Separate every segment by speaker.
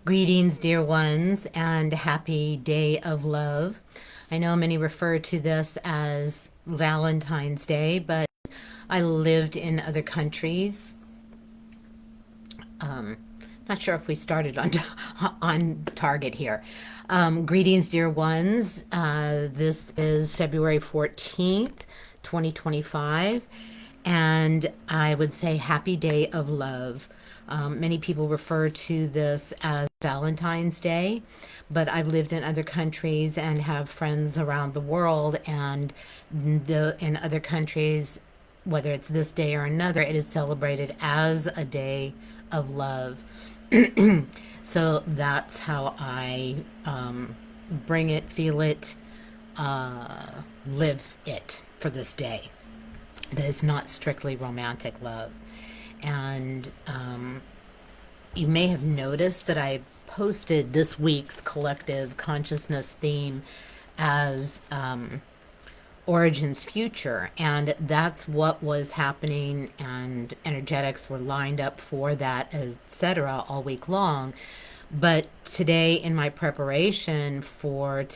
Speaker 1: Greetings, dear ones, and happy day of love. I know many refer to this as Valentine's Day, but I lived in other countries. Not sure if we started on on target here. Greetings, dear ones. This is February 14th, 2025, and I would say happy day of love. Many people refer to this as Valentine's Day, but I've lived in other countries and have friends around the world, and in other countries, whether it's this day or another, it is celebrated as a day of love. So that's how I bring it, feel it, live it for this day. That it's not strictly romantic love. And you may have noticed that I posted this week's collective consciousness theme as Origins Future, and that's what was happening, and energetics were lined up for that, etc., all week long. But today, in my preparation for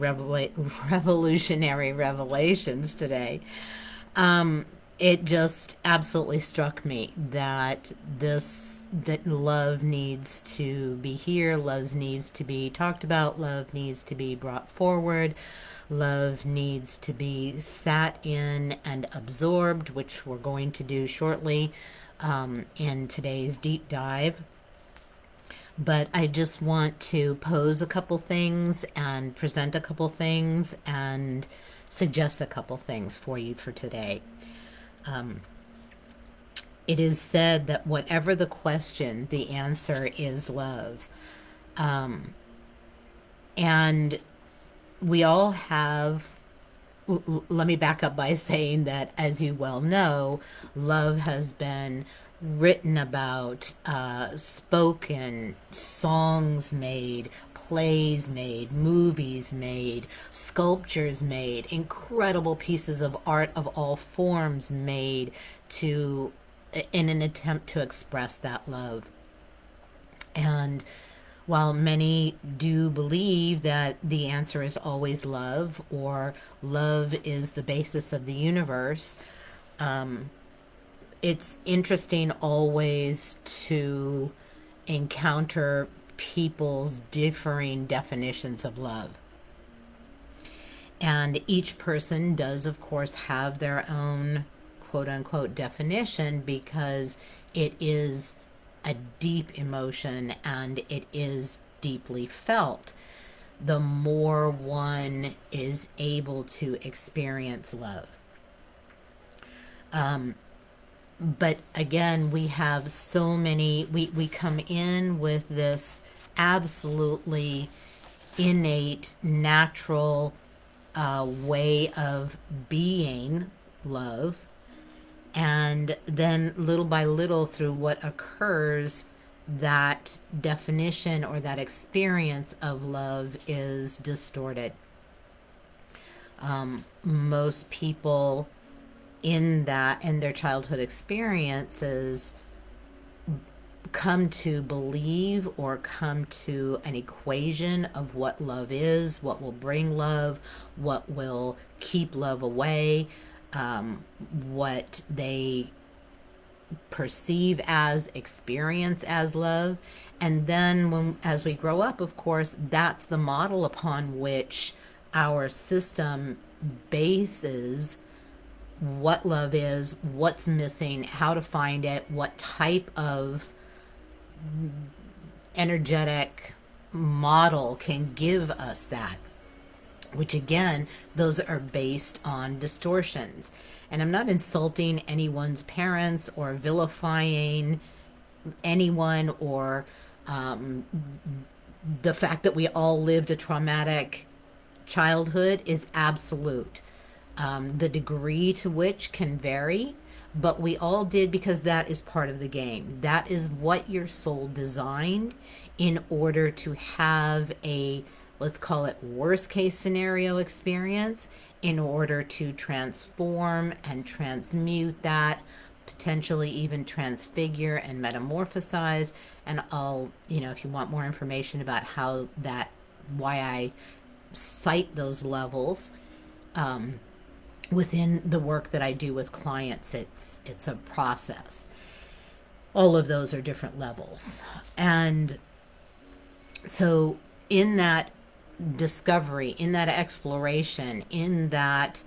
Speaker 1: revolutionary revelations today, it just absolutely struck me that love needs to be here, love needs to be talked about, love needs to be brought forward, love needs to be sat in and absorbed, which we're going to do shortly in today's deep dive. But I just want to pose a couple things and present a couple things and suggest a couple things for you for today. It is said that whatever the question, the answer is love. And we all have, let me back up by saying that, as you well know, love has been written about, spoken, songs made, plays made, movies made, sculptures made, incredible pieces of art of all forms made to in an attempt to express that love. And while many do believe that the answer is always love, or love is the basis of the universe, it's interesting always to encounter people's differing definitions of love. And each person does, of course, have their own quote unquote definition, because it is a deep emotion and it is deeply felt. The more one is able to experience love. But again, we have so many, we come in with this absolutely innate, natural way of being love. And then little by little, through what occurs, that definition or that experience of love is distorted. Most people in their childhood experiences come to believe or come to an equation of what love is, what will bring love, what will keep love away, what they perceive as, experience as love. And then as we grow up, of course, that's the model upon which our system bases what love is, what's missing, how to find it, what type of energetic model can give us that. Which again, those are based on distortions. And I'm not insulting anyone's parents or vilifying anyone, or the fact that we all lived a traumatic childhood is absolute. The degree to which can vary, but we all did, because that is part of the game. That is what your soul designed in order to have a, let's call it, worst case scenario experience, in order to transform and transmute that, potentially even transfigure and metamorphosize. And I'll, if you want more information about why I cite those levels within the work that I do with clients, it's a process. All of those are different levels. And so in that discovery, in that exploration, in that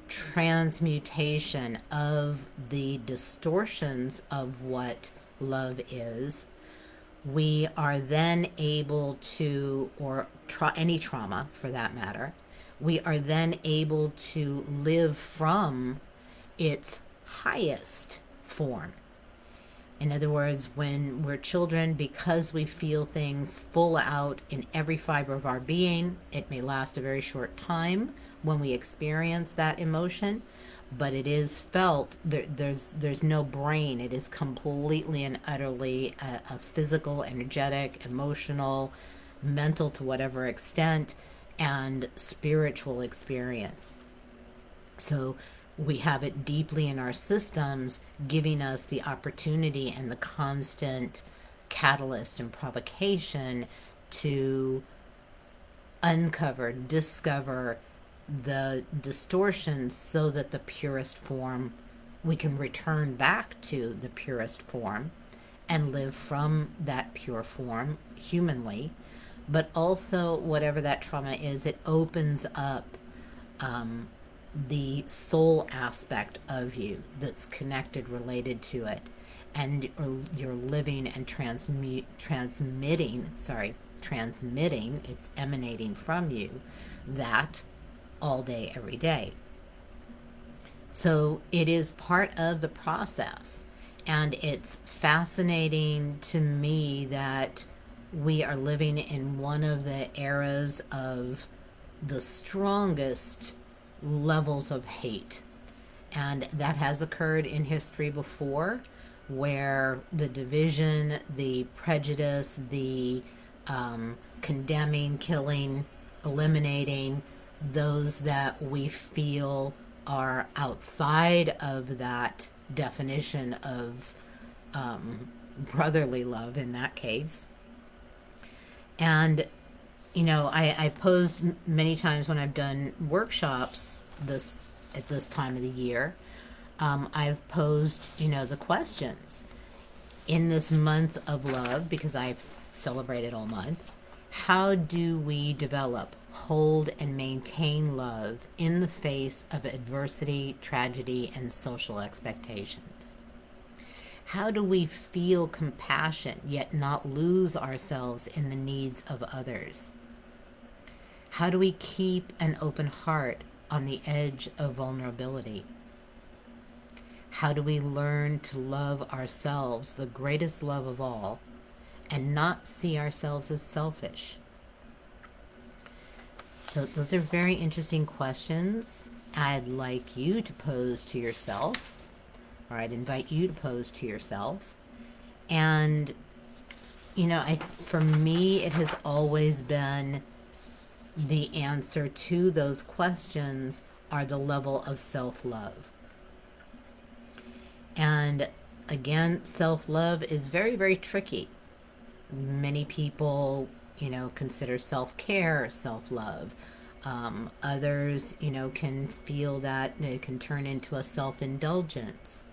Speaker 1: transmutation of the distortions of what love is, we are then able to, or any trauma for that matter, we are then able to live from its highest form. In other words, when we're children, because we feel things full out in every fiber of our being, it may last a very short time when we experience that emotion, but it is felt. There's no brain. It is completely and utterly a physical, energetic, emotional, mental to whatever extent, and spiritual experience. So we have it deeply in our systems, giving us the opportunity and the constant catalyst and provocation to uncover, discover the distortions so that the purest form, we can return back to the purest form and live from that pure form humanly. But also, whatever that trauma is, it opens up the soul aspect of you that's connected, related to it, and you're living and transmitting, it's emanating from you, that all day, every day. So it is part of the process, and it's fascinating to me that we are living in one of the eras of the strongest levels of hate. And that has occurred in history before, where the division, the prejudice, the condemning, killing, eliminating those that we feel are outside of that definition of brotherly love in that case. And I posed many times when I've done workshops at this time of the year. I've posed, the questions in this month of love, because I've celebrated all month. How do we develop, hold, and maintain love in the face of adversity, tragedy, and social expectations? How do we feel compassion yet not lose ourselves in the needs of others? How do we keep an open heart on the edge of vulnerability? How do we learn to love ourselves, the greatest love of all, and not see ourselves as selfish? So those are very interesting questions I'd like you to pose to yourself, or I'd invite you to pose to yourself. And, for me, it has always been the answer to those questions are the level of self-love. And again, self-love is very, very tricky. Many people, consider self-care self-love. Others, can feel that it can turn into a self-indulgence.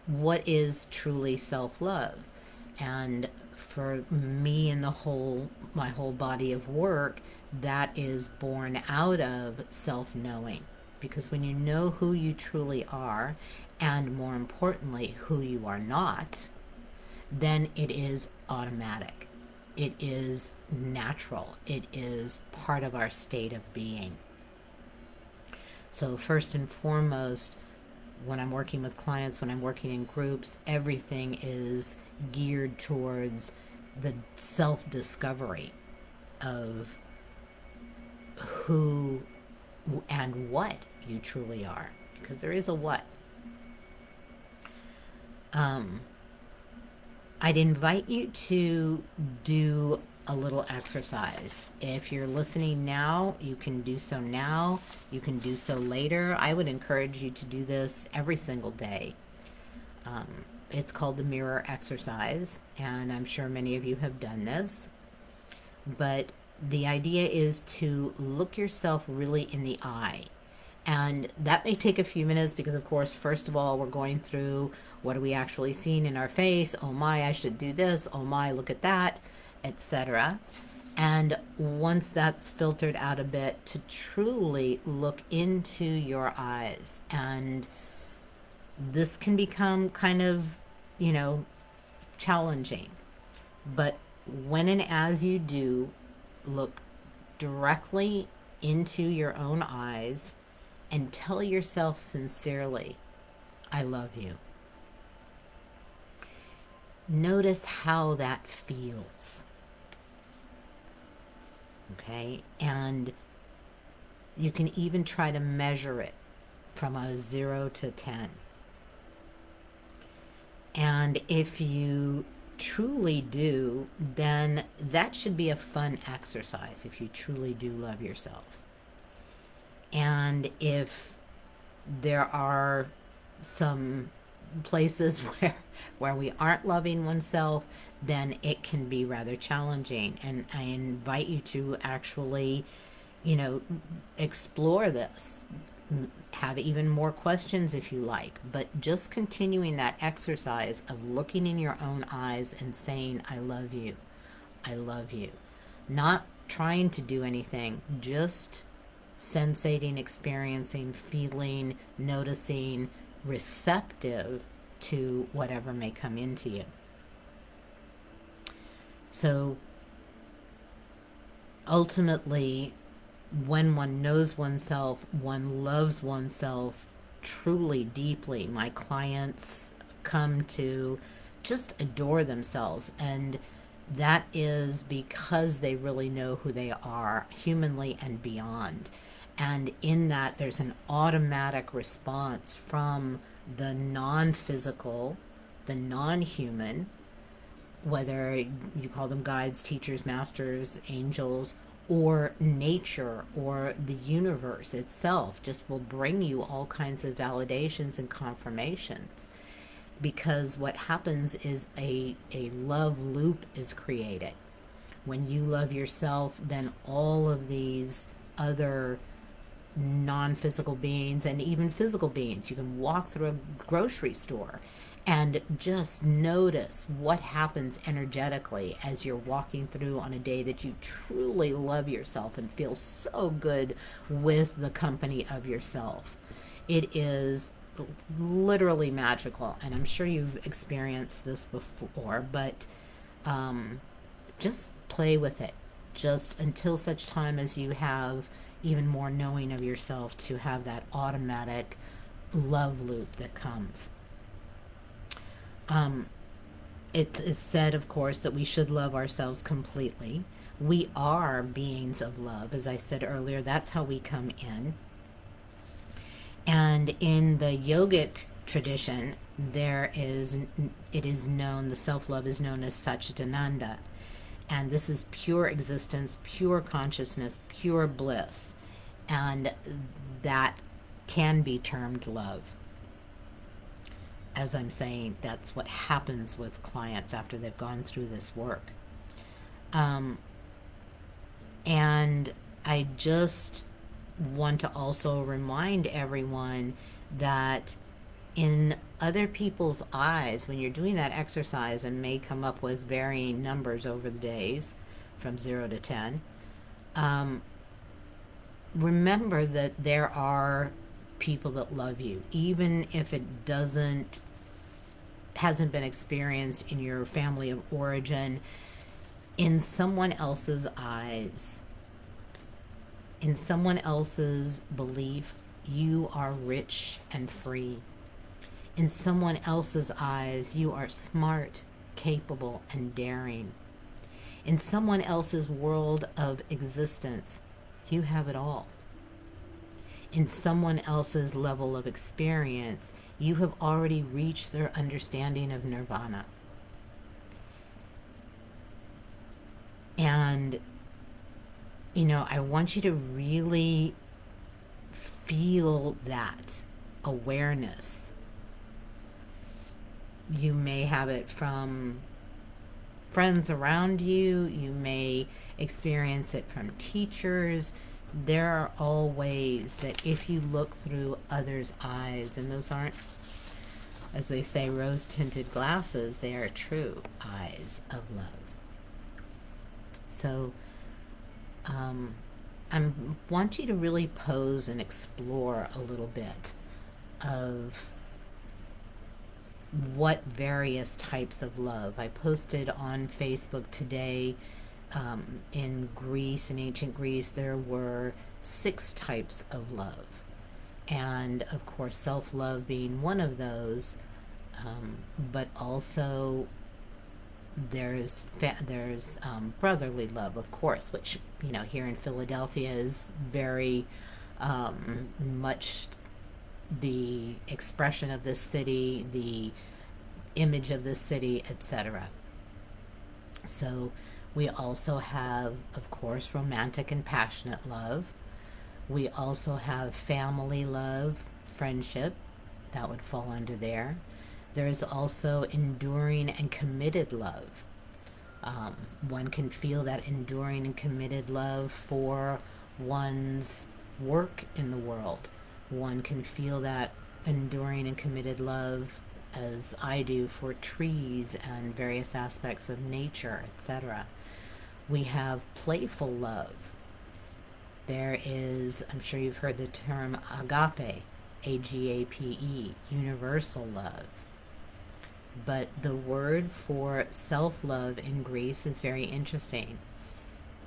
Speaker 1: What is truly self-love? And for me and my whole body of work, that is born out of self-knowing. Because when you know who you truly are, and more importantly, who you are not, then it is automatic. It is natural. It is part of our state of being. So first and foremost, when I'm working with clients, when I'm working in groups, everything is geared towards the self-discovery of who and what you truly are, because there is a what. I'd invite you to do a little exercise. If you're listening now, you can do so now. You can do so later. I would encourage you to do this every single day. It's called the mirror exercise, and I'm sure many of you have done this. But the idea is to look yourself really in the eye. And that may take a few minutes because, of course, first of all, we're going through what are we actually seeing in our face? Oh my, I should do this. Oh my, look at that, etc. And once that's filtered out a bit, to truly look into your eyes. And this can become kind of, challenging. But when and as you do, look directly into your own eyes and tell yourself sincerely, I love you. Notice how that feels. Okay? And you can even try to measure it from a 0 to 10. And if you truly do, then that should be a fun exercise if you truly do love yourself. And if there are some places where we aren't loving oneself, then it can be rather challenging. And I invite you to actually, explore this. Have even more questions if you like, but just continuing that exercise of looking in your own eyes and saying, I love you. I love you. Not trying to do anything, just sensating, experiencing, feeling, noticing, receptive to whatever may come into you. So ultimately, when one knows oneself, one loves oneself truly deeply. My clients come to just adore themselves, and that is because they really know who they are, humanly and beyond. And in that, there's an automatic response from the non-physical, the non-human, whether you call them guides, teachers, masters, angels, or nature, or the universe itself just will bring you all kinds of validations and confirmations. Because what happens is a love loop is created. When you love yourself, then all of these other non-physical beings and even physical beings, you can walk through a grocery store and just notice what happens energetically as you're walking through on a day that you truly love yourself and feel so good with the company of yourself. It is literally magical, and I'm sure you've experienced this before, but just play with it, just until such time as you have even more knowing of yourself to have that automatic love loop that comes. It is said, of course, that we should love ourselves completely. We are beings of love. As I said earlier, that's how we come in. And in the yogic tradition, it is known, the self-love is known as Satchitananda. And this is pure existence, pure consciousness, pure bliss. And that can be termed love. As I'm saying, that's what happens with clients after they've gone through this work. And I just want to also remind everyone that in other people's eyes, when you're doing that exercise and may come up with varying numbers over the days from 0 to 10, remember that there are people that love you, even if it hasn't been experienced in your family of origin. In someone else's eyes, in someone else's belief, you are rich and free. In someone else's eyes, you are smart, capable, and daring. In someone else's world of existence, you have it all. In someone else's level of experience, you have already reached their understanding of nirvana. And, I want you to really feel that awareness You may have it from friends around you, you may experience it from teachers. There are all ways that if you look through others' eyes, and those aren't, as they say, rose tinted glasses, they are true eyes of love. So, I want you to really pose and explore a little bit of what various types of love. I posted on Facebook today, in Greece, in ancient Greece, there were 6 types of love. And of course, self love being one of those, but also there's brotherly love, of course, which, here in Philadelphia is very much the expression of this city, the image of this city, etc. So we also have, of course, romantic and passionate love. We also have family love, friendship, that would fall under there. There is also enduring and committed love. One can feel that enduring and committed love for one's work in the world. One can feel that enduring and committed love, as I do, for trees and various aspects of nature, etc. We have playful love. There is, I'm sure you've heard the term agape, AGAPE, universal love. But the word for self-love in Greece is very interesting.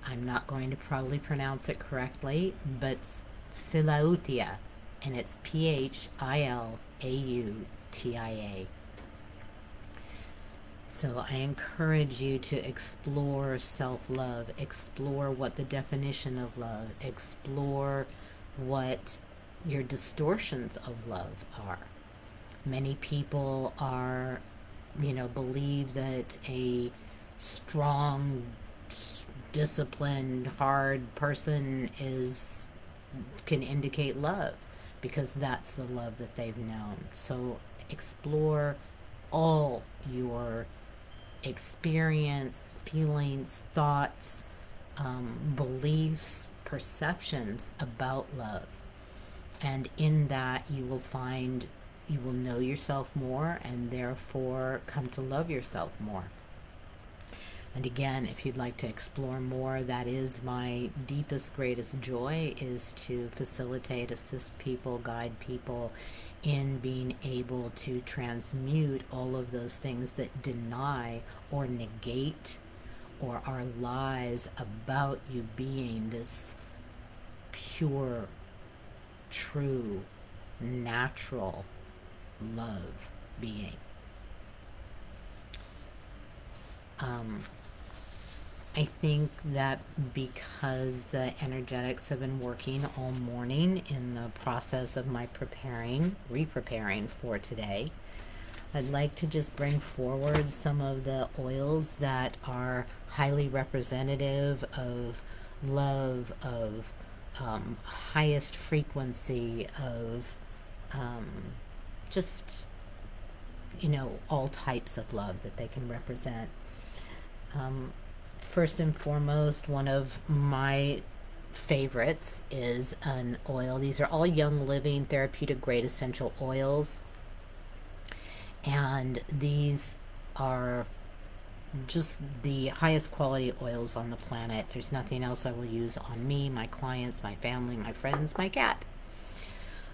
Speaker 1: I'm not going to probably pronounce it correctly, but it's philautia, and it's PHILAUTIA. So I encourage you to explore self-love, explore what the definition of love, explore what your distortions of love are. Many people are, believe that a strong, disciplined, hard person can indicate love, because that's the love that they've known. So explore all your experience, feelings, thoughts, beliefs, perceptions about love. And in that, you will know yourself more, and therefore come to love yourself more. And again, if you'd like to explore more, that is my deepest, greatest joy, is to facilitate, assist people, guide people in being able to transmute all of those things that deny or negate or are lies about you being this pure, true, natural love being. I think that because the energetics have been working all morning in the process of my re-preparing for today, I'd like to just bring forward some of the oils that are highly representative of love, of highest frequency, of just, all types of love that they can represent. First and foremost, one of my favorites is an oil. These are all Young Living therapeutic grade essential oils. And these are just the highest quality oils on the planet. There's nothing else I will use on me, my clients, my family, my friends, my cat.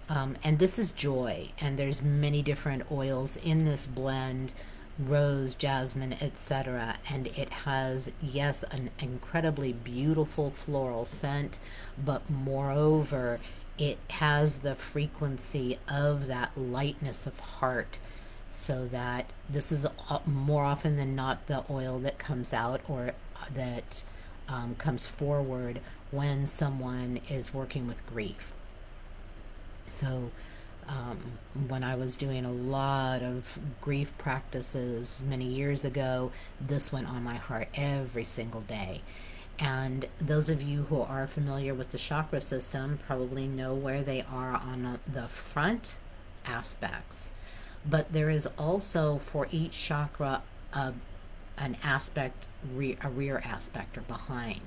Speaker 1: And this is joy. And there's many different oils in this blend. Rose, jasmine, etc. And it has, yes, an incredibly beautiful floral scent, but moreover, it has the frequency of that lightness of heart, so that this is more often than not the oil that comes out, or that comes forward when someone is working with grief. So when I was doing a lot of grief practices many years ago, this went on my heart every single day. And those of you who are familiar with the chakra system probably know where they are on the front aspects. But there is also for each chakra an aspect, a rear aspect or behind.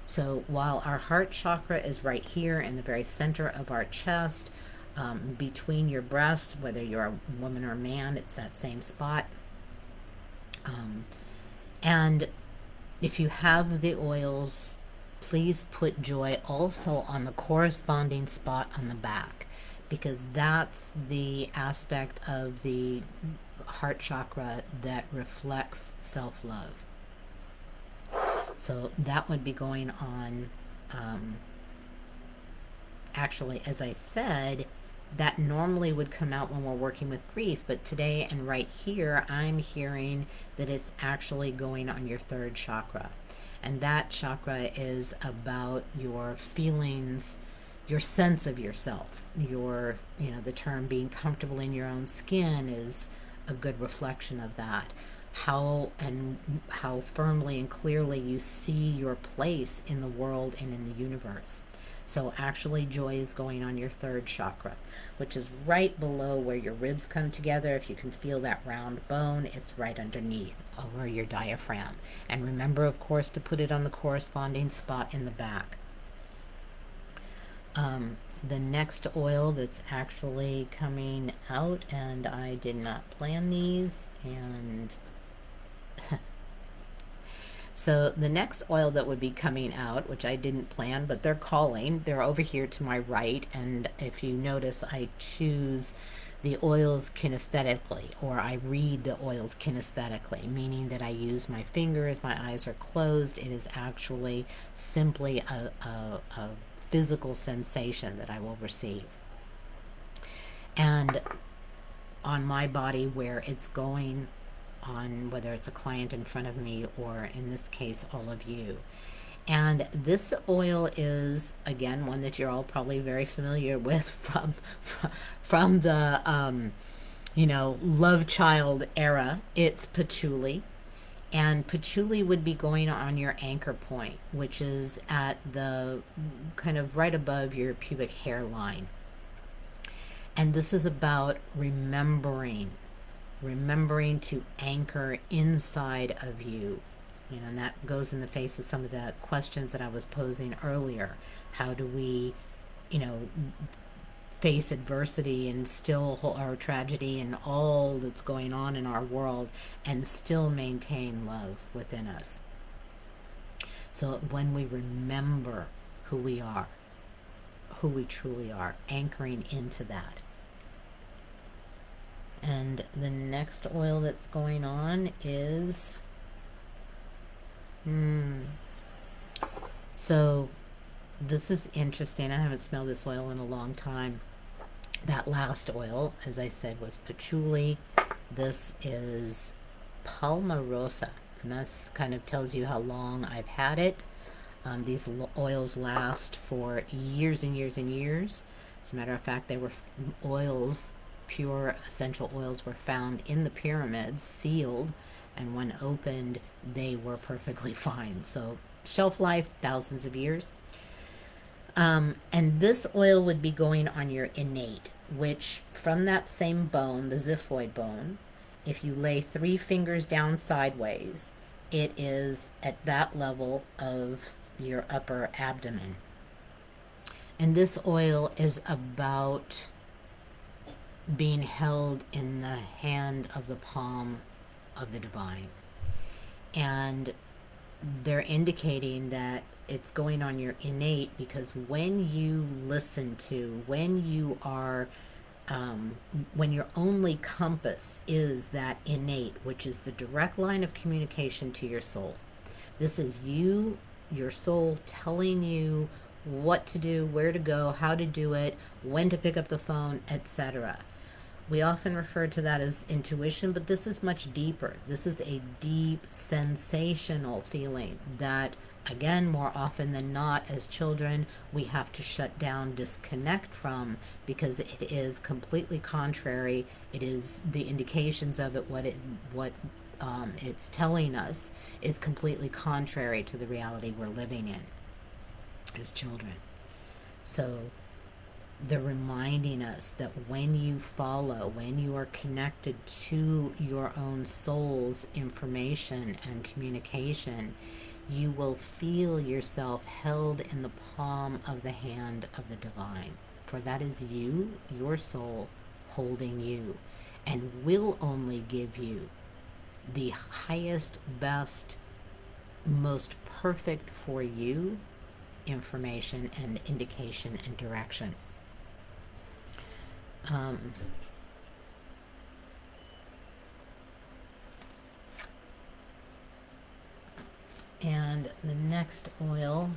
Speaker 1: So while our heart chakra is right here in the very center of our chest, between your breasts, whether you're a woman or a man, it's that same spot. And if you have the oils, please put joy also on the corresponding spot on the back, because that's the aspect of the heart chakra that reflects self-love. So that would be going on, actually, as I said, that normally would come out when we're working with grief, but today and right here, I'm hearing that it's actually going on your third chakra. And that chakra is about your feelings, your sense of yourself. The term being comfortable in your own skin is a good reflection of that. How firmly and clearly you see your place in the world and in the universe. So actually joy is going on your third chakra, which is right below where your ribs come together. If you can feel that round bone, it's right underneath over your diaphragm. And remember, of course, to put it on the corresponding spot in the back. The next oil that's actually coming out, and I did not plan these, and so the next oil that would be coming out, which I didn't plan, but they're calling, they're over here to my right, and if you notice, I choose the oils kinesthetically, or I read the oils kinesthetically, meaning that I use my fingers, my eyes are closed. It is actually simply a physical sensation that I will receive. And on my body, where it's going on, whether it's a client in front of me or in this case all of you. And this oil is, again, one that you're all probably very familiar with from the love child era. It's patchouli, and patchouli would be going on your anchor point, which is at the kind of right above your pubic hairline. And this is about remembering to anchor inside of you. And that goes in the face of some of the questions that I was posing earlier. How do we, face adversity and still, our tragedy and all that's going on in our world, and still maintain love within us? So when we remember who we are, who we truly are, anchoring into that. And the next oil that's going on is, so this is interesting. I haven't smelled this oil in a long time. That last oil, as I said, was patchouli. This is palmarosa, and this kind of tells you how long I've had it. These oils last for years and years and years. As a matter of fact, they were oils, pure essential oils were found in the pyramids, sealed, and when opened, they were perfectly fine. So shelf life, thousands of years. And this oil would be going on your innate, which from that same bone, the xiphoid bone, if you lay 3 fingers down sideways, it is at that level of your upper abdomen. And this oil is about being held in the hand of the palm of the divine. And they're indicating that it's going on your innate, because when you listen to, when you are, when your only compass is that innate, which is the direct line of communication to your soul. This is you, your soul, telling you what to do, where to go, how to do it, when to pick up the phone, etc. We often refer to that as intuition, but this is much deeper. This is a deep, sensational feeling that, again, more often than not, as children, we have to shut down, disconnect from, because it is completely contrary. It is the indications of it, what it's telling us is completely contrary to the reality we're living in as children. So they're reminding us that when you follow, when you are connected to your own soul's information and communication, you will feel yourself held in the palm of the hand of the divine. For that is you, your soul, holding you, and will only give you the highest, best, most perfect for you information and indication and direction. Um, and the next oil,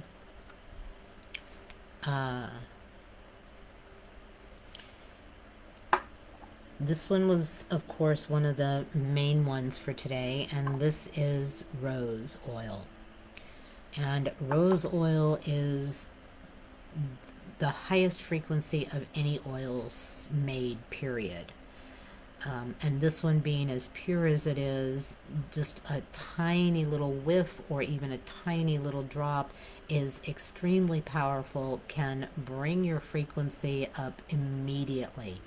Speaker 1: this one was, of course, one of the main ones for today, and this is rose oil. And rose oil is the highest frequency of any oils made, period. And this one being as pure as it is, just a tiny little whiff or even a tiny little drop is extremely powerful, can bring your frequency up immediately.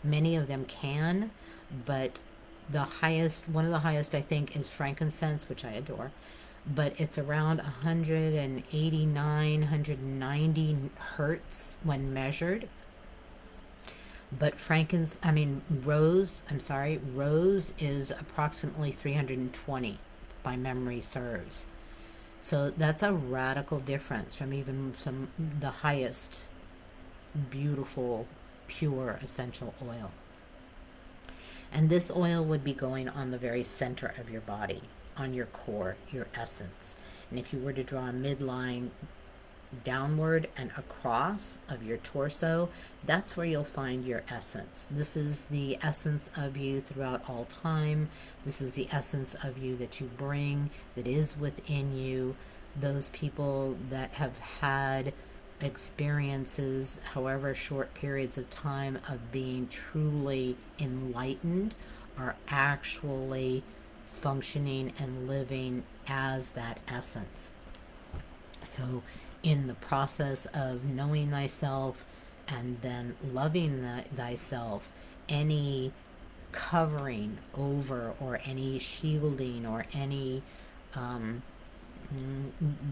Speaker 1: Many of them can, but the highest, one of the highest I think is frankincense, which I adore, but it's around 189, 190 hertz when measured. But rose is approximately 320 by memory serves. So that's a radical difference from even the highest beautiful, pure essential oil. And this oil would be going on the very center of your body, on your core, your essence. And if you were to draw a midline downward and across of your torso, that's where you'll find your essence. This is the essence of you throughout all time. This is the essence of you that you bring, that is within you. Those people that have had experiences, however short periods of time, of being truly enlightened are actually functioning and living as that essence. So in the process of knowing thyself and then loving thyself, any covering over or any shielding or any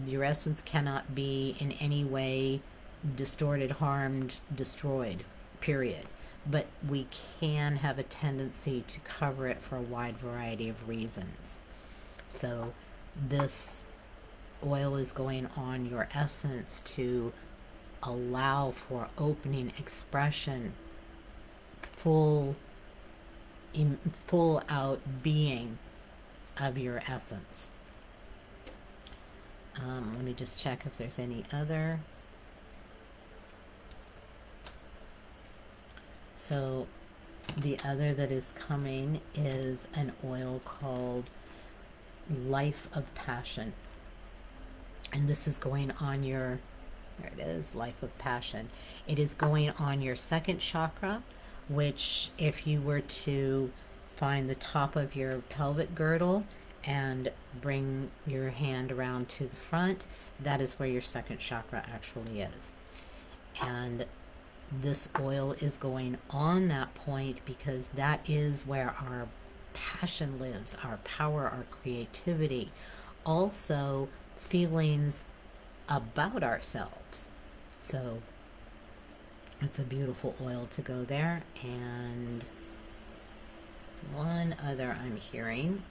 Speaker 1: your essence cannot be in any way distorted, harmed, destroyed, period. But we can have a tendency to cover it for a wide variety of reasons. So this oil is going on your essence to allow for opening expression, full out being of your essence. Let me just check if there's any other. So the other that is coming is an oil called Life of Passion. And this is going on your, there it is, Life of Passion. It is going on your second chakra, which if you were to find the top of your pelvic girdle and bring your hand around to the front, that is where your second chakra actually is. And this oil is going on that point because that is where our passion lives, our power, our creativity, also feelings about ourselves. So it's a beautiful oil to go there. And one other I'm hearing.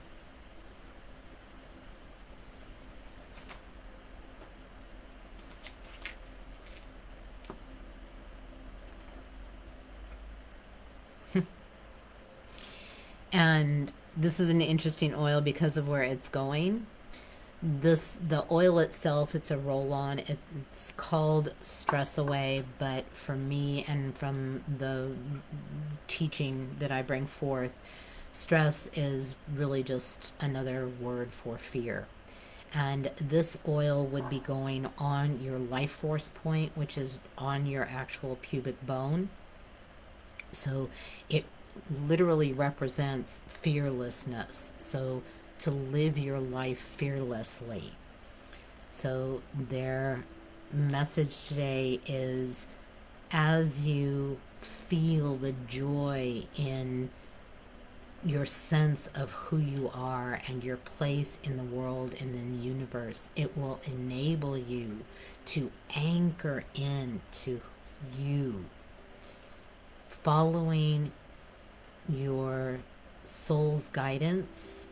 Speaker 1: And this is an interesting oil because of where it's going. The oil itself, it's a roll-on. It's called Stress Away, but for me and from the teaching that I bring forth, stress is really just another word for fear. And this oil would be going on your life force point, which is on your actual pubic bone. So it literally represents fearlessness. So to live your life fearlessly. So their message today is as you feel the joy in your sense of who you are and your place in the world and in the universe, it will enable you to anchor into you, following your soul's guidance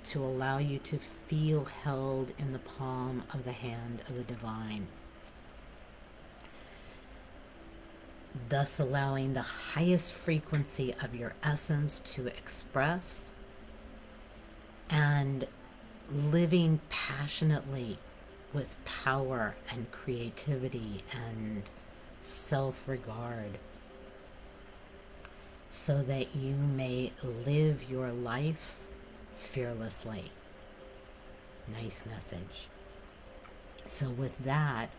Speaker 1: to allow you to feel held in the palm of the hand of the divine, thus allowing the highest frequency of your essence to express, and living passionately with power and creativity and self-regard, so that you may live your life fearlessly. Nice message. So with that,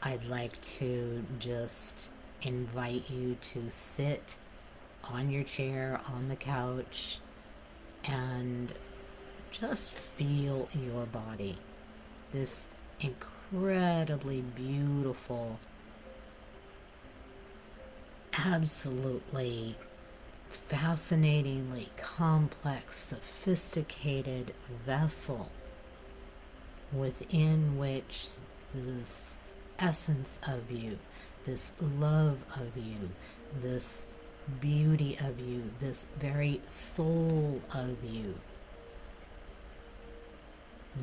Speaker 1: I'd like to just invite you to sit on your chair, on the couch, and just feel your body. This incredibly beautiful, absolutely fascinatingly complex, sophisticated vessel within which this essence of you, this love of you, this beauty of you, this very soul of you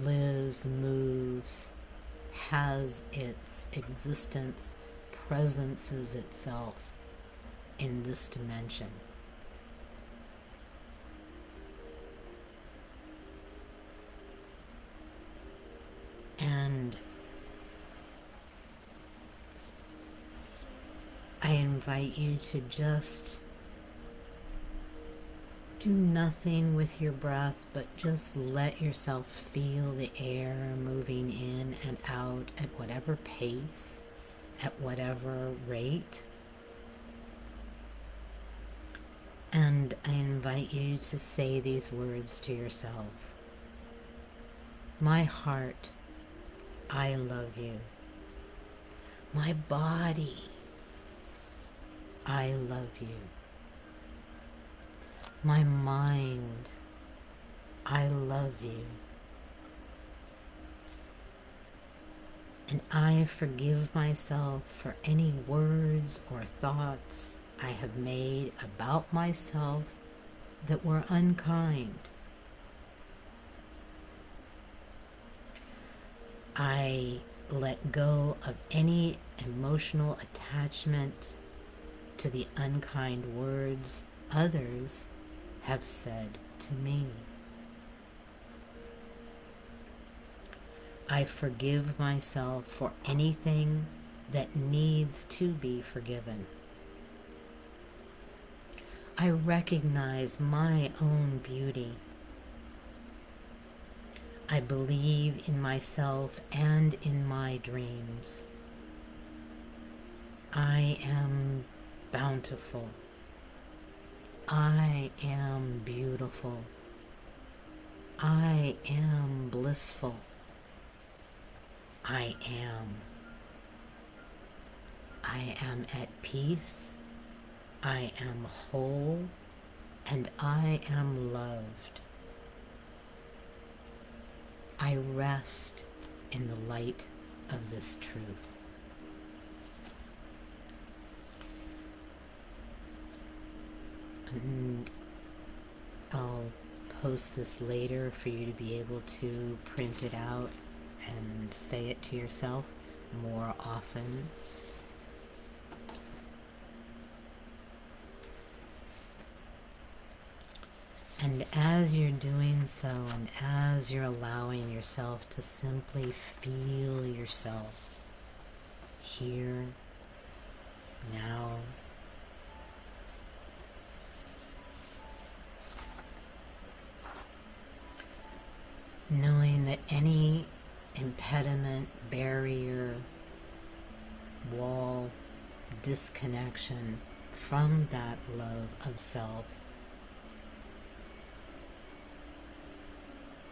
Speaker 1: lives, moves, has its existence, presences itself in this dimension. And I invite you to just do nothing with your breath, but just let yourself feel the air moving in and out at whatever pace, at whatever rate. And I invite you to say these words to yourself. My heart, I love you. My body, I love you. My mind, I love you. And I forgive myself for any words or thoughts I have made about myself that were unkind. I let go of any emotional attachment to the unkind words others have said to me. I forgive myself for anything that needs to be forgiven. I recognize my own beauty. I believe in myself and in my dreams. I am bountiful. I am beautiful. I am blissful. I am. I am at peace. I am whole. And I am loved. I rest in the light of this truth. And I'll post this later for you to be able to print it out and say it to yourself more often. And as you're doing so, and as you're allowing yourself to simply feel yourself here, now, knowing that any impediment, barrier, wall, disconnection from that love of self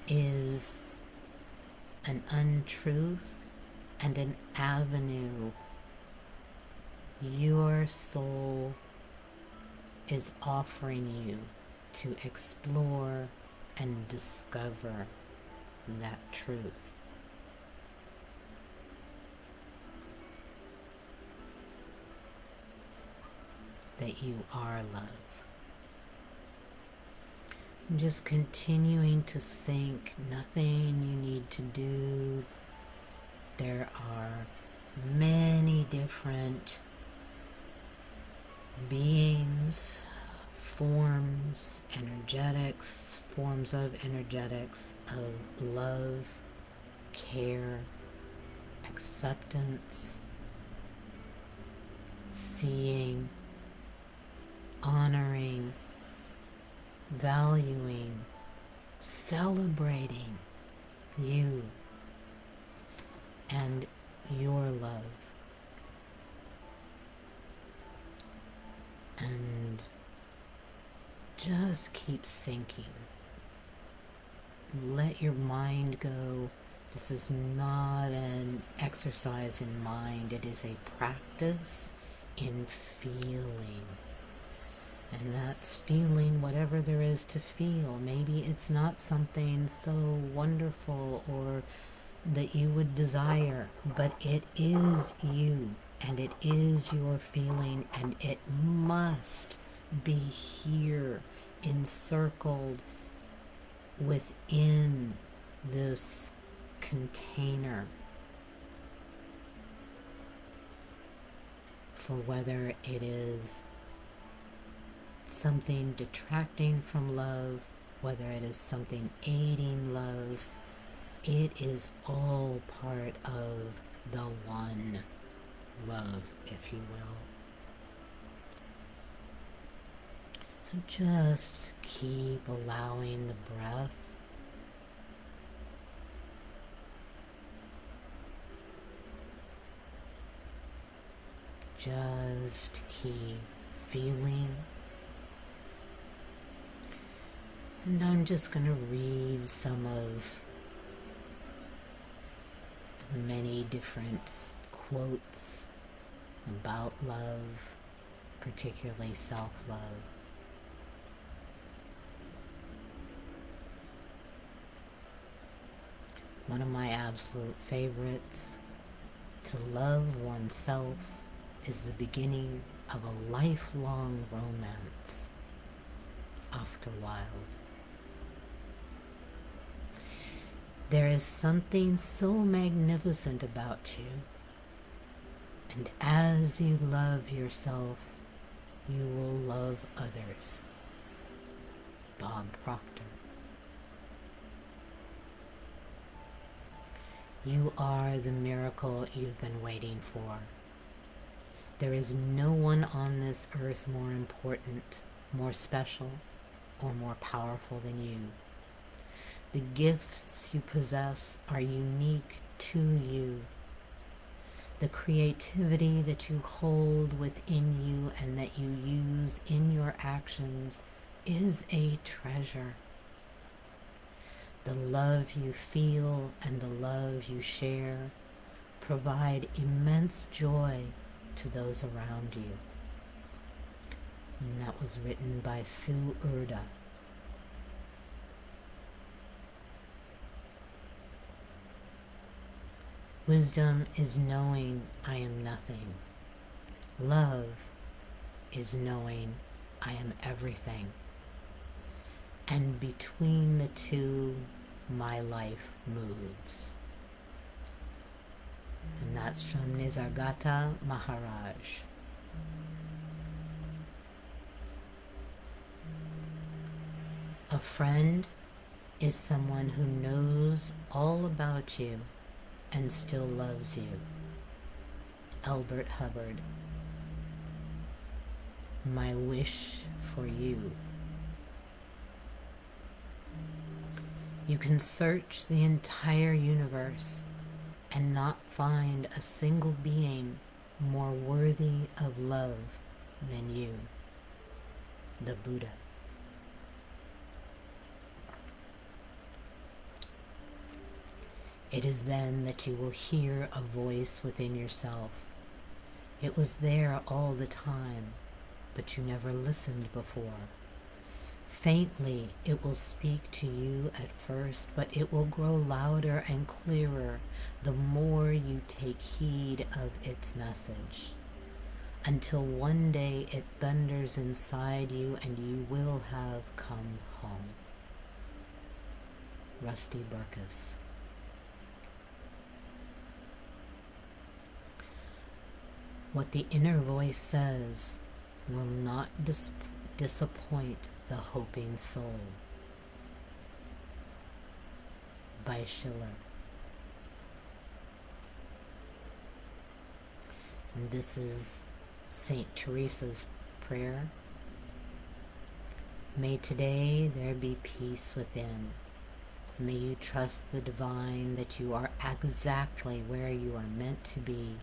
Speaker 1: is an untruth and an avenue your soul is offering you to explore and discover that truth. That you are love. Just continuing to think, nothing you need to do. There are many different beings, forms, energetics, forms of energetics, of love, care, acceptance, seeing, honoring, valuing, celebrating you and your love. And just keep sinking. Let your mind go. This is not an exercise in mind. It is a practice in feeling. And that's feeling whatever there is to feel. Maybe it's not something so wonderful or that you would desire, but it is you, and it is your feeling, and it must be here, encircled within this container for whether it is something detracting from love, whether it is something aiding love. It is all part of the one love, if you will. So just keep allowing the breath just keep feeling. And I'm just going to read some of the many different quotes about love, particularly self-love. One of my absolute favorites: to love oneself is the beginning of a lifelong romance. Oscar Wilde. There is something so magnificent about you, and as you love yourself, you will love others. Bob Proctor. You are the miracle you've been waiting for. There is no one on this earth more important, more special, or more powerful than you. The gifts you possess are unique to you. The creativity that you hold within you and that you use in your actions is a treasure. The love you feel and the love you share provide immense joy to those around you. And that was written by Sue Urda. Wisdom is knowing I am nothing. Love is knowing I am everything. And between the two, my life moves. And that's from Nisargadatta Maharaj. A friend is someone who knows all about you and still loves you. Albert Hubbard. My wish for you. You can search the entire universe and not find a single being more worthy of love than you. The Buddha. It is then that you will hear a voice within yourself. It was there all the time, but you never listened before. Faintly, it will speak to you at first, but it will grow louder and clearer the more you take heed of its message, until one day it thunders inside you and you will have come home. Rusty Burkus. What the inner voice says will not disappoint the hoping soul. By Schiller. And this is Saint Teresa's prayer. May today there be peace within. May you trust the divine that you are exactly where you are meant to be.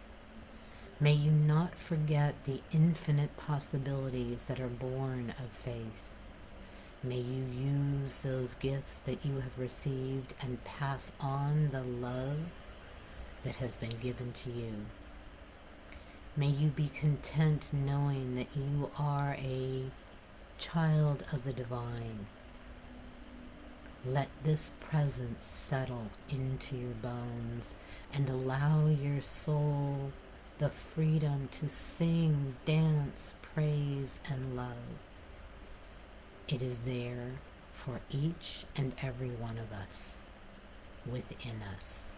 Speaker 1: May you not forget the infinite possibilities that are born of faith. May you use those gifts that you have received and pass on the love that has been given to you. May you be content knowing that you are a child of the divine. Let this presence settle into your bones and allow your soul the freedom to sing, dance, praise, and love. It is there for each and every one of us, within us.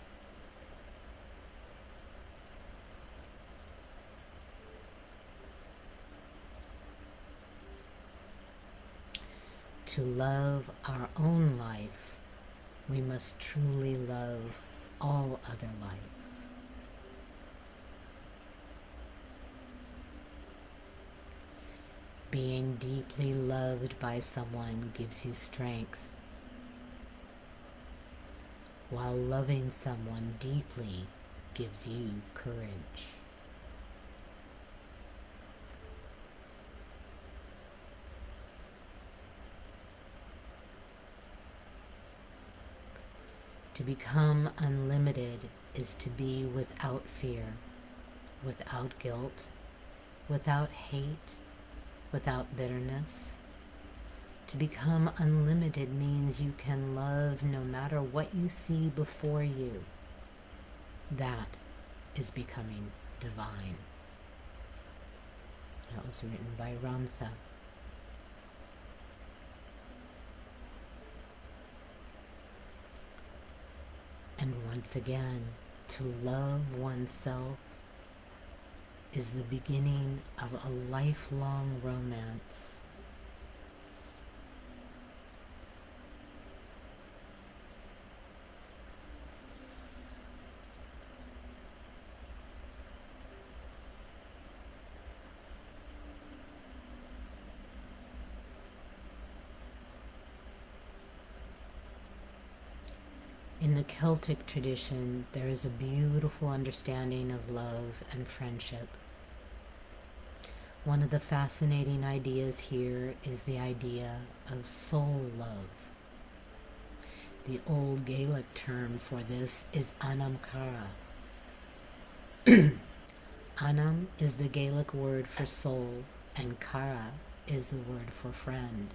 Speaker 1: To love our own life, we must truly love all other life. Being deeply loved by someone gives you strength, while loving someone deeply gives you courage. To become unlimited is to be without fear, without guilt, without hate, without bitterness. To become unlimited means you can love no matter what you see before you. That is becoming divine. That was written by Ramtha. And once again, to love oneself is the beginning of a lifelong romance. In the Celtic tradition, there is a beautiful understanding of love and friendship. One of the fascinating ideas here is the idea of soul love. The old Gaelic term for this is anam cara. Anam is the Gaelic word for soul, and cara is the word for friend.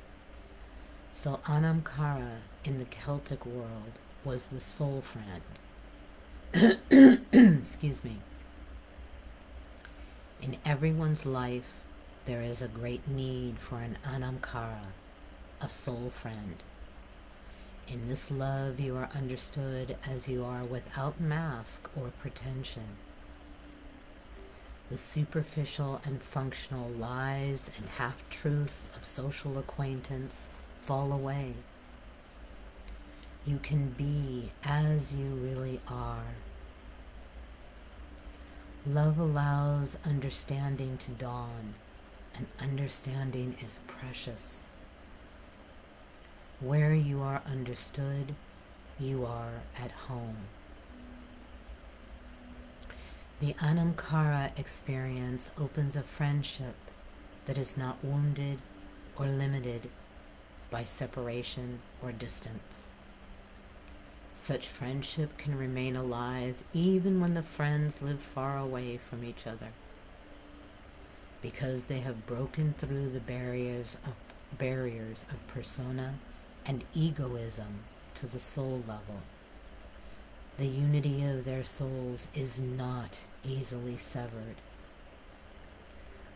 Speaker 1: So anam cara in the Celtic world was the soul friend. Excuse me. In everyone's life, there is a great need for an anam cara, a soul friend. In this love, you are understood as you are without mask or pretension. The superficial and functional lies and half-truths of social acquaintance fall away. You can be as you really are. Love allows understanding to dawn, and understanding is precious. Where you are understood, you are at home. The anam cara experience opens a friendship that is not wounded or limited by separation or distance. Such friendship can remain alive even when the friends live far away from each other, because they have broken through the barriers of persona and egoism to the soul level. The unity of their souls is not easily severed.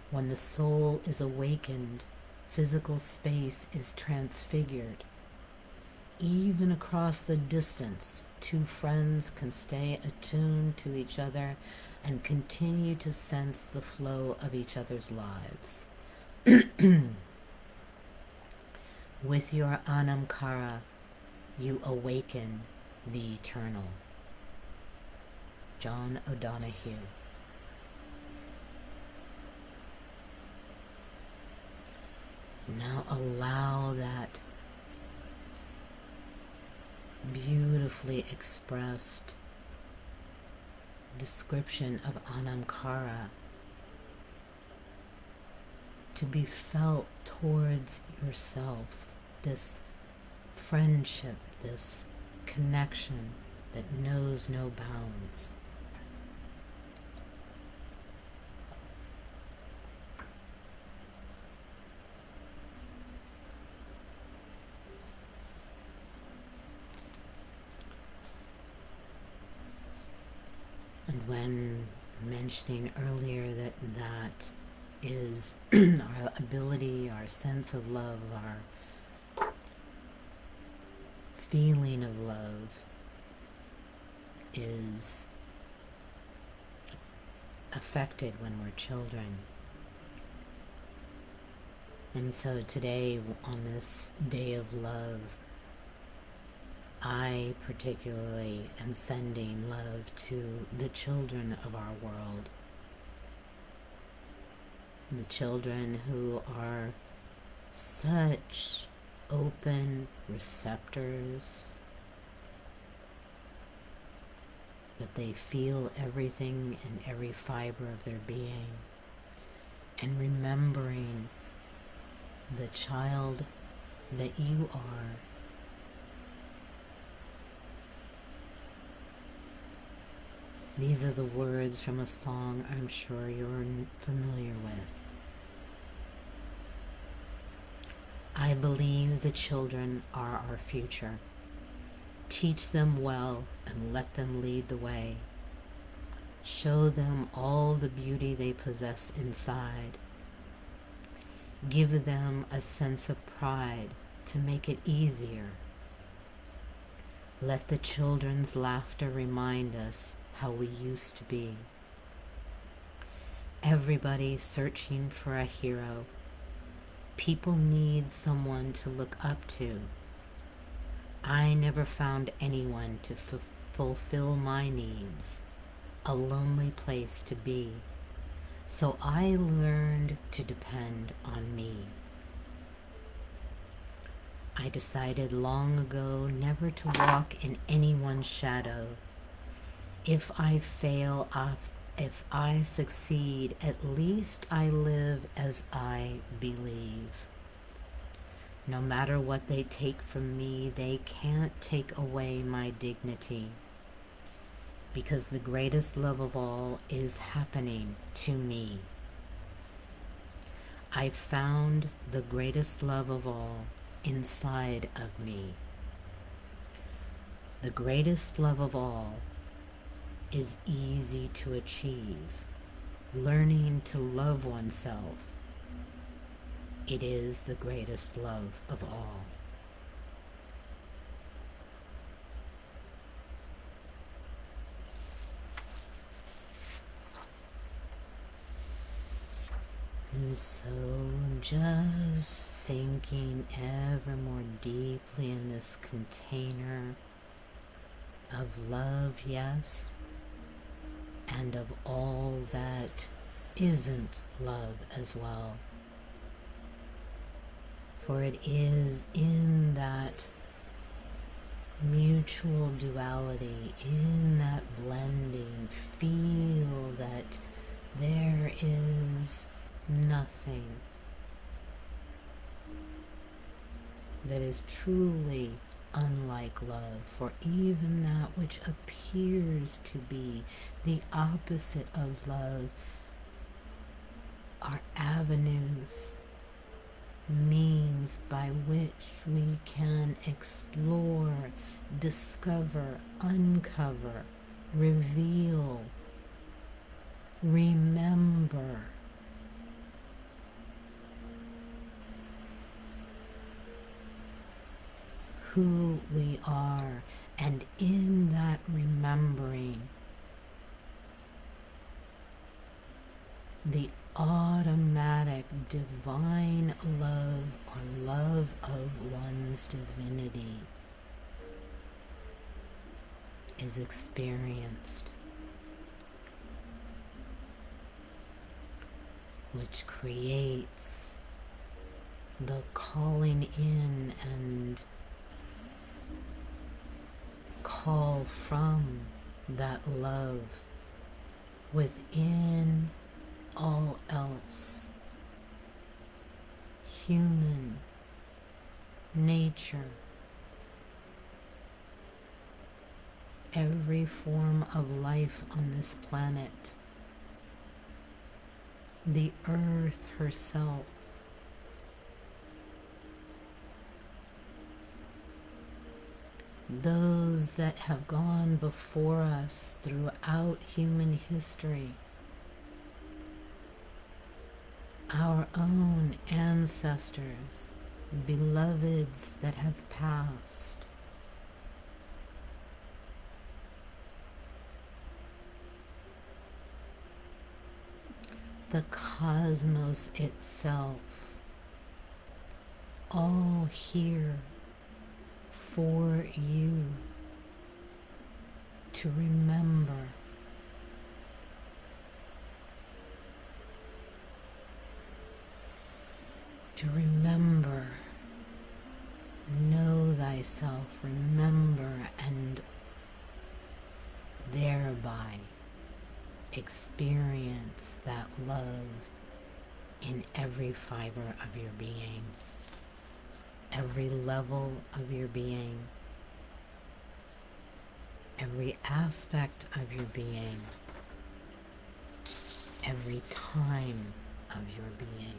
Speaker 1: When the soul is awakened, physical space is transfigured. Even across the distance, two friends can stay attuned to each other and continue to sense the flow of each other's lives. With your anamkara, you awaken the eternal. John O'Donohue. Now allow that beautifully expressed description of anamkara to be felt towards yourself, this friendship, this connection that knows no bounds. And when mentioning earlier that is our ability, our sense of love, our feeling of love is affected when we're children. And so today, on this day of love, I particularly am sending love to the children of our world. The children who are such open receptors that they feel everything in every fiber of their being, and remembering the child that you are. These are the words from a song I'm sure you're familiar with. I believe the children are our future. Teach them well and let them lead the way. Show them all the beauty they possess inside. Give them a sense of pride to make it easier. Let the children's laughter remind us how we used to be. Everybody searching for a hero. People need someone to look up to. I never found anyone to fulfill my needs, a lonely place to be. So I learned to depend on me. I decided long ago never to walk in anyone's shadow. If I fail, if I succeed, at least I live as I believe. No matter what they take from me, they can't take away my dignity. Because the greatest love of all is happening to me. I found the greatest love of all inside of me. The greatest love of all is easy to achieve. Learning to love oneself. It is the greatest love of all. And so just sinking ever more deeply in this container of love, yes, and of all that isn't love as well. For it is in that mutual duality, in that blending, feel that there is nothing that is truly unlike love, for even that which appears to be the opposite of love are avenues, means by which we can explore, discover, uncover, reveal, remember who we are, and in that remembering, the automatic divine love or love of one's divinity is experienced, which creates the calling in and call from that love within all else, human nature, every form of life on this planet, the earth herself, those that have gone before us throughout human history, our own ancestors, beloveds that have passed, the cosmos itself, all here for you to remember. To remember, know thyself, remember, and thereby experience that love in every fiber of your being, every level of your being, every aspect of your being, every time of your being.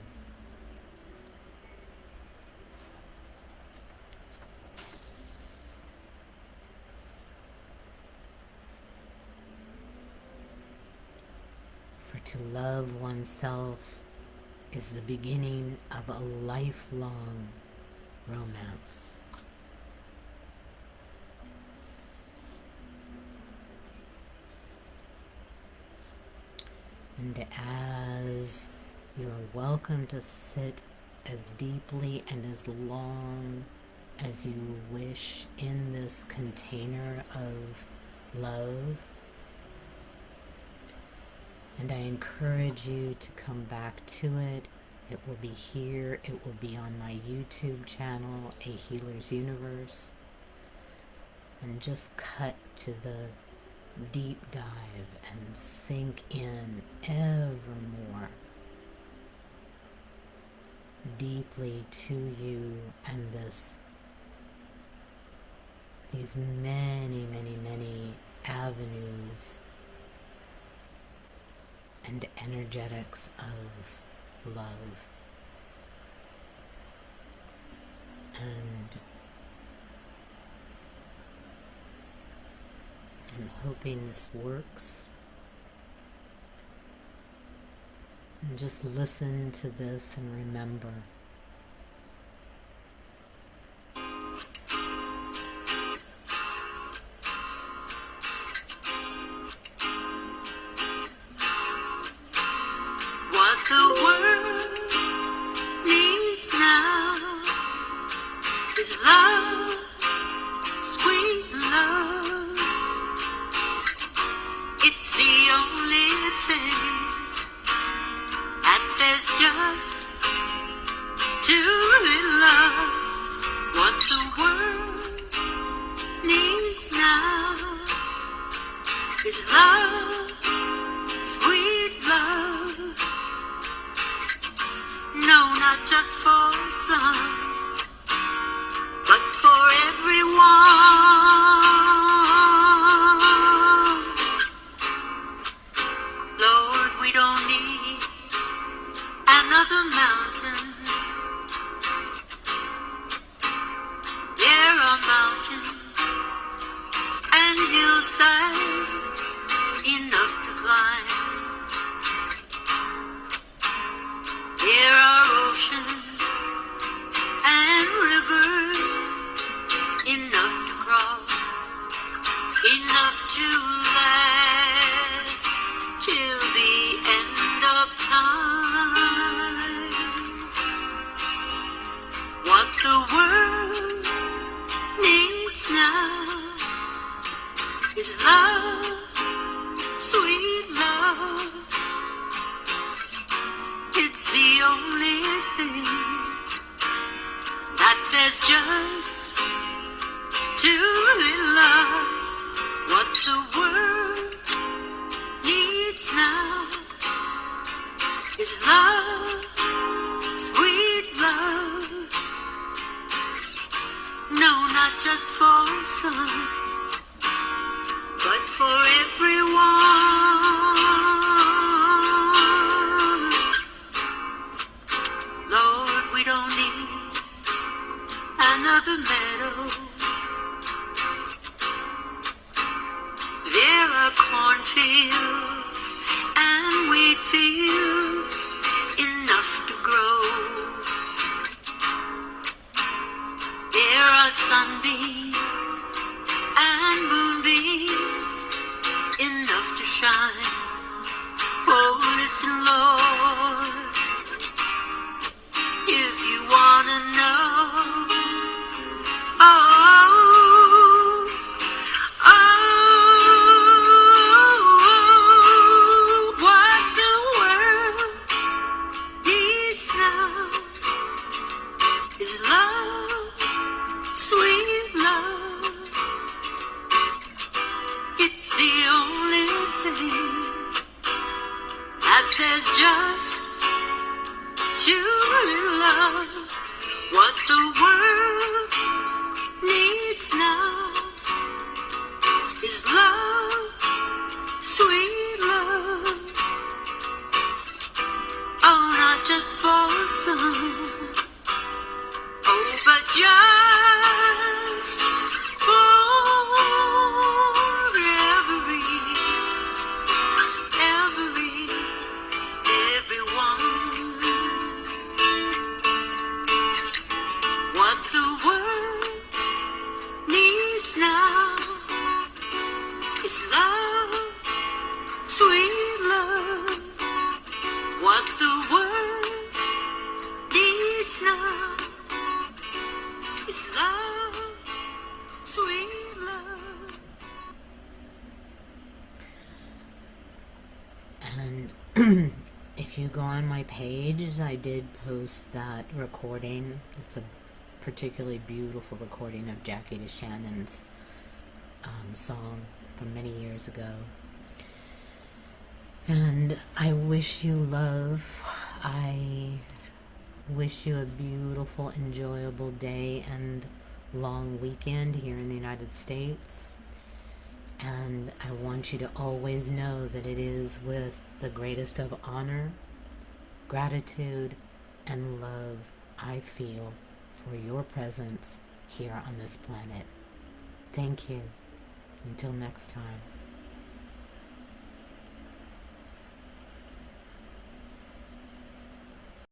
Speaker 1: For to love oneself is the beginning of a lifelong romance. And as you're welcome to sit as deeply and as long as you wish in this container of love, and I encourage you to come back to it. It will be here. It will be on my YouTube channel, A Healer's Universe. And just cut to the deep dive and sink in ever more deeply to you and these many, many, many avenues and energetics of love. And I'm hoping this works. And just listen to this and remember.
Speaker 2: What the world needs now is love, sweet love. It's the only thing that there's just to love. What the world needs now is love, sweet love. No, not just for some, but for everyone. everyone. Lord, we don't need another mountain. There are mountains and hillsides enough to climb. There are oceans and rivers enough to cross, enough to last till the end of time. What the world needs now is love, sweet love. It's the only thing that there's just to really love. What the world needs now is love, sweet love. No, not just for some, but for everyone. Lord, we don't need another meadow. There are cornfields and wheat fields enough to grow. There are sunbeams and moonbeams enough to shine. Oh, listen, Lord, if you wanna know. Oh, what the world needs now is love, sweet love. It's the only thing that there's just to love. What the world needs now is love, sweet love. Oh, not just for some, oh, but just for everyone. What the world needs now is love, sweet love. What the world needs now is love, sweet love.
Speaker 1: And if you go on my page, I did post that recording. It's a particularly beautiful recording of Jackie DeShannon's song from many years ago. And I wish you love. I wish you a beautiful, enjoyable day and long weekend here in the United States. And I want you to always know that it is with the greatest of honor, gratitude, and love I feel for your presence here on this planet. Thank you. Until next time.